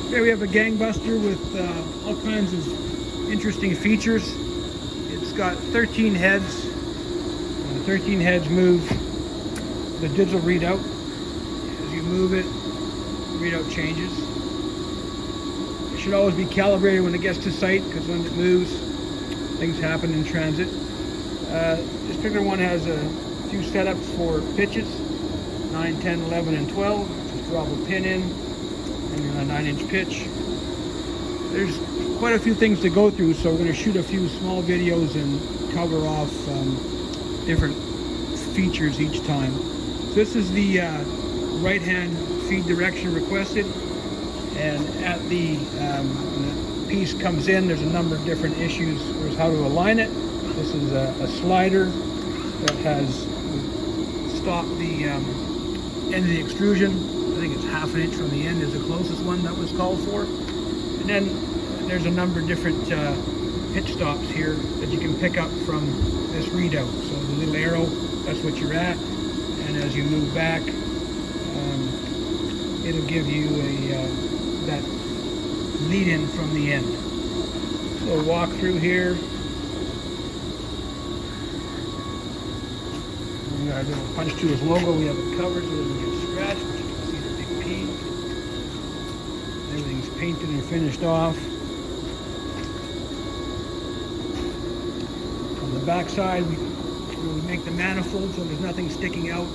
Here we have a GANGBUSTER with all kinds of interesting features. It's got 13 heads. The 13 heads move the digital readout. As you move it, the readout changes. It should always be calibrated when it gets to site, because when it moves, things happen in transit. This particular one has a few setups for pitches, 9, 10, 11, and 12. Just drop a pin in, and you're on a 9-inch pitch. There's quite a few things to go through, so we're going to shoot a few small videos and cover off different features each time. So this is the right-hand feed direction requested, and at when the piece comes in, there's a number of different issues as how to align it. This is a slider that has stopped the end of the extrusion. I think it's 1/2 inch from the end is the closest one that was called for. And then there's a number of different pitch stops here that you can pick up from this readout. So the little arrow, that's what you're at. And as you move back, it'll give you that lead in from the end. So we'll walk through here. We got a little punch to his logo. We have it covered so it doesn't get scratched. You can see the big P. Everything's painted and finished off. On the back side, we make the manifold so there's nothing sticking out.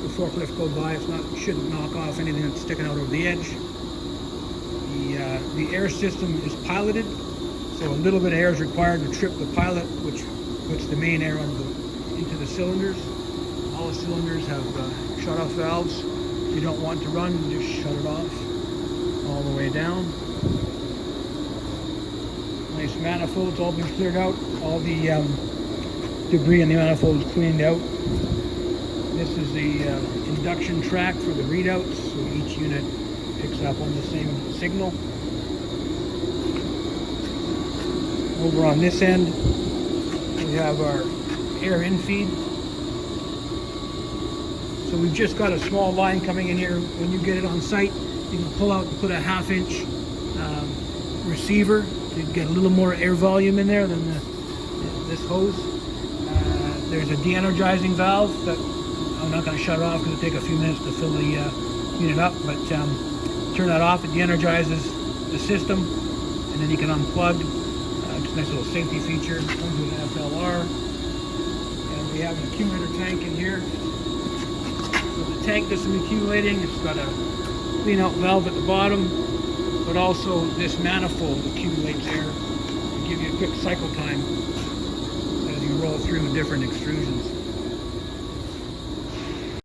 The forklift go by, it shouldn't knock off anything that's sticking out over the edge. The air system is piloted, so a little bit of air is required to trip the pilot, which puts the main air into the cylinders. All the cylinders have shut-off valves. If you don't want to run, you just shut it off all the way down. Nice manifold, it's all been cleared out. All the debris in the manifold is cleaned out. This is the induction track for the readouts, so each unit picks up on the same signal. Over on this end, we have our air infeed. So we've just got a small line coming in here. When you get it on site, you can pull out and put a 1/2 inch receiver. So you get a little more air volume in there than this hose. There's a de-energizing valve that I'm not going to shut it off because it'll take a few minutes to fill the unit up, but turn that off. It de-energizes the system, and then you can unplug. It's a nice little safety feature. It comes with an FLR, and we have an accumulator tank in here. So the tank does some accumulating. It's got a clean out valve at the bottom, but also this manifold accumulates air to give you a quick cycle time as you roll through different extrusions.